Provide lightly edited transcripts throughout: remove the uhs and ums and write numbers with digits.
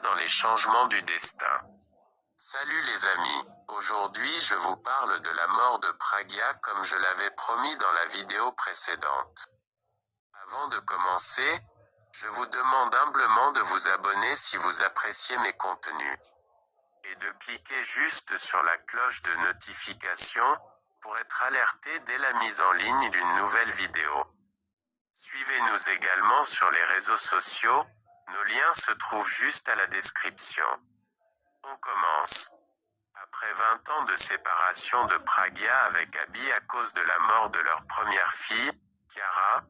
dans les changements du destin. Salut les amis, aujourd'hui je vous parle de la mort de Pragya comme je l'avais promis dans la vidéo précédente. Avant de commencer, je vous demande humblement de vous abonner si vous appréciez mes contenus. Et de cliquer juste sur la cloche de notification, pour être alerté dès la mise en ligne d'une nouvelle vidéo. Suivez-nous également sur les réseaux sociaux, nos liens se trouvent juste à la description. On commence. Après 20 ans de séparation de Pragya avec Abhi à cause de la mort de leur première fille, Kiara,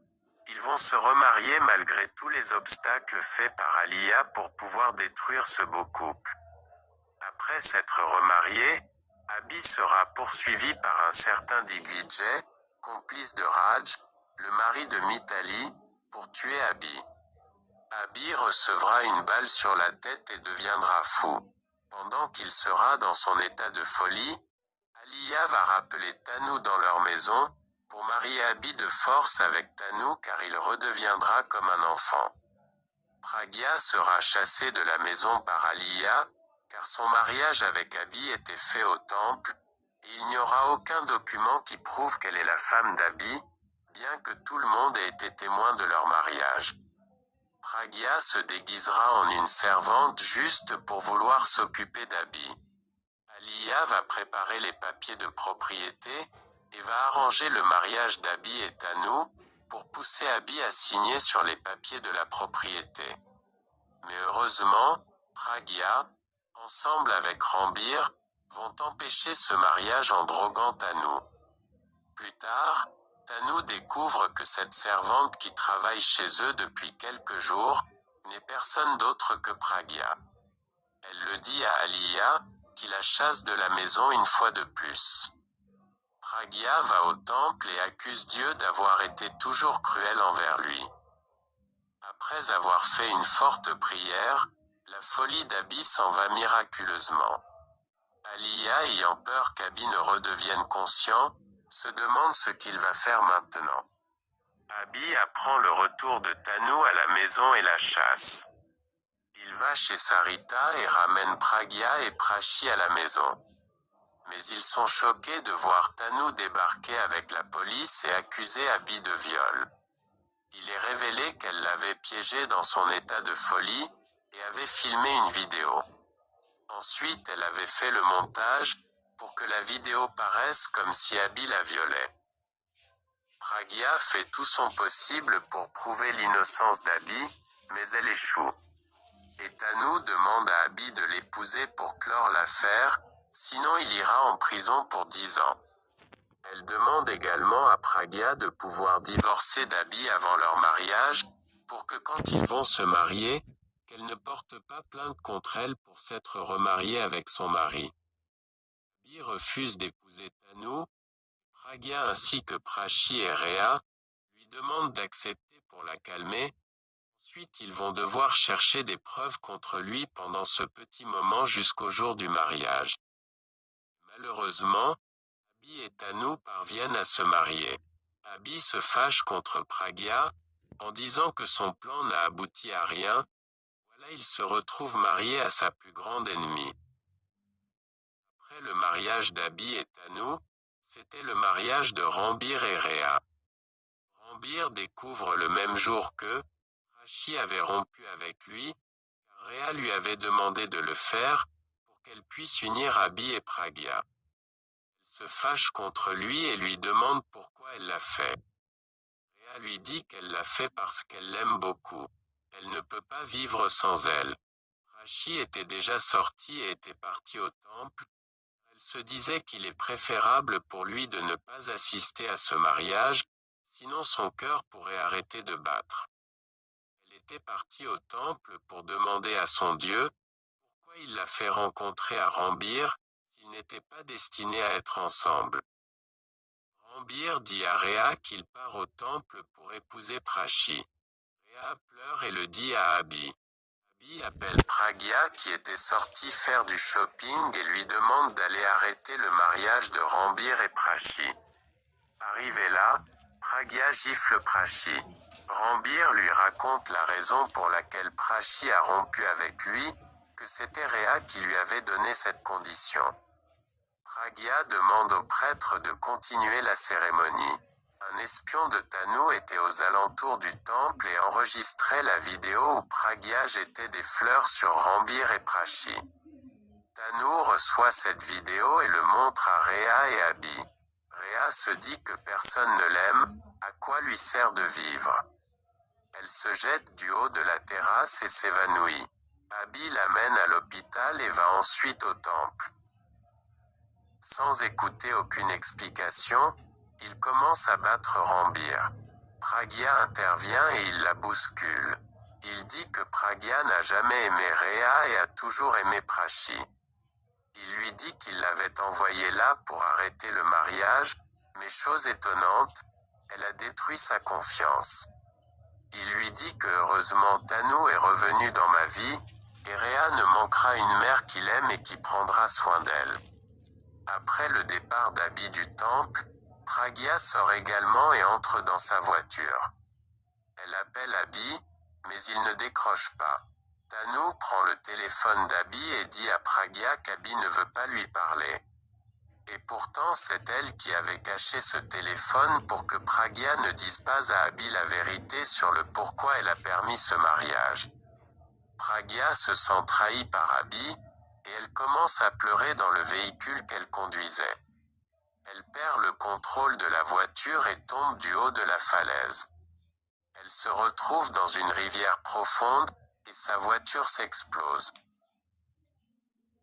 ils vont se remarier malgré tous les obstacles faits par Alia pour pouvoir détruire ce beau couple. Après s'être remarié, Abhi sera poursuivi par un certain Digvijay, complice de Raj, le mari de Mithali, pour tuer Abhi. Abhi recevra une balle sur la tête et deviendra fou. Pendant qu'il sera dans son état de folie, Alia va rappeler Tanu dans leur maison, pour marier Abhi de force avec Tanu car il redeviendra comme un enfant. Pragya sera chassée de la maison par Alia, car son mariage avec Abhi était fait au temple, et il n'y aura aucun document qui prouve qu'elle est la femme d'Abhi, bien que tout le monde ait été témoin de leur mariage. Pragya se déguisera en une servante juste pour vouloir s'occuper d'Abhi. Alia va préparer les papiers de propriété, et va arranger le mariage d'Abhi et Tanu, pour pousser Abhi à signer sur les papiers de la propriété. Mais heureusement, Pragya, ensemble avec Rambir, vont empêcher ce mariage en droguant Tanu. Plus tard, Tanu découvre que cette servante qui travaille chez eux depuis quelques jours, n'est personne d'autre que Pragya. Elle le dit à Alia, qui la chasse de la maison une fois de plus. Pragya va au temple et accuse Dieu d'avoir été toujours cruel envers lui. Après avoir fait une forte prière, la folie d'Abhi s'en va miraculeusement. Alia, ayant peur qu'Abhi ne redevienne conscient, se demande ce qu'il va faire maintenant. Abhi apprend le retour de Tanu à la maison et la chasse. Il va chez Sarita et ramène Pragya et Prachi à la maison. Mais ils sont choqués de voir Tanu débarquer avec la police et accuser Abhi de viol. Il est révélé qu'elle l'avait piégé dans son état de folie, et avait filmé une vidéo. Ensuite elle avait fait le montage, pour que la vidéo paraisse comme si Abhi la violait. Pragya fait tout son possible pour prouver l'innocence d'Abhi, mais elle échoue. Et Tanu demande à Abhi de l'épouser pour clore l'affaire, sinon il ira en prison pour 10 ans. Elle demande également à Pragya de pouvoir divorcer d'Abhi avant leur mariage, pour que quand ils vont se marier, qu'elle ne porte pas plainte contre elle pour s'être remariée avec son mari. Abhi refuse d'épouser Tanu, Pragya ainsi que Prachi et Rhea, lui demandent d'accepter pour la calmer. Ensuite ils vont devoir chercher des preuves contre lui pendant ce petit moment jusqu'au jour du mariage. Malheureusement, Abhi et Tanu parviennent à se marier. Abhi se fâche contre Pragya, en disant que son plan n'a abouti à rien. Voilà, il se retrouve marié à sa plus grande ennemie. Après le mariage d'Abhi et Tanu, c'était le mariage de Rambir et Rhea. Rambir découvre le même jour que Prachi avait rompu avec lui, car Rhea lui avait demandé de le faire, pour qu'elle puisse unir Abhi et Pragya. Elle se fâche contre lui et lui demande pourquoi elle l'a fait. Rhea lui dit qu'elle l'a fait parce qu'elle l'aime beaucoup. Elle ne peut pas vivre sans elle. Prachi était déjà sorti et était parti au temple. Elle se disait qu'il est préférable pour lui de ne pas assister à ce mariage, sinon son cœur pourrait arrêter de battre. Elle était partie au temple pour demander à son Dieu pourquoi il l'a fait rencontrer à Rambir, s'ils n'étaient pas destinés à être ensemble. Rambir dit à Rhea qu'il part au temple pour épouser Prachi. Rhea pleure et le dit à Abhi. Abhi appelle Pragya qui était sorti faire du shopping et lui demande d'aller arrêter le mariage de Rambir et Prachi. Arrivé là, Pragya gifle Prachi. Rambir lui raconte la raison pour laquelle Prachi a rompu avec lui, que c'était Rhea qui lui avait donné cette condition. Pragya demande au prêtre de continuer la cérémonie. Un espion de Tanu était aux alentours du temple et enregistrait la vidéo où Pragya jetait des fleurs sur Rambir et Prachi. Tanu reçoit cette vidéo et le montre à Rhea et Abhi. Rhea se dit que personne ne l'aime, à quoi lui sert de vivre? Elle se jette du haut de la terrasse et s'évanouit. Abhi l'amène à l'hôpital et va ensuite au temple. Sans écouter aucune explication, il commence à battre Rambir. Pragya intervient et il la bouscule. Il dit que Pragya n'a jamais aimé Rhea et a toujours aimé Prachi. Il lui dit qu'il l'avait envoyée là pour arrêter le mariage, mais chose étonnante, elle a détruit sa confiance. Il lui dit que heureusement Tanu est revenu dans ma vie, et Rhea ne manquera une mère qu'il aime et qui prendra soin d'elle. Après le départ d'Abhi du temple, Pragya sort également et entre dans sa voiture. Elle appelle Abhi, mais il ne décroche pas. Tanu prend le téléphone d'Abhi et dit à Pragya qu'Abhi ne veut pas lui parler. Et pourtant c'est elle qui avait caché ce téléphone pour que Pragya ne dise pas à Abhi la vérité sur le pourquoi elle a permis ce mariage. Pragya se sent trahie par Abhi, et elle commence à pleurer dans le véhicule qu'elle conduisait. Elle perd le contrôle de la voiture et tombe du haut de la falaise. Elle se retrouve dans une rivière profonde, et sa voiture s'explose.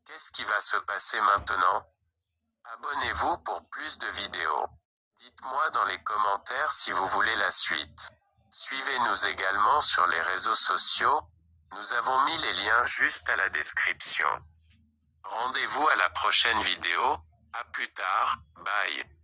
Qu'est-ce qui va se passer maintenant? Abonnez-vous pour plus de vidéos. Dites-moi dans les commentaires si vous voulez la suite. Suivez-nous également sur les réseaux sociaux, nous avons mis les liens juste à la description. Rendez-vous à la prochaine vidéo, à plus tard, bye.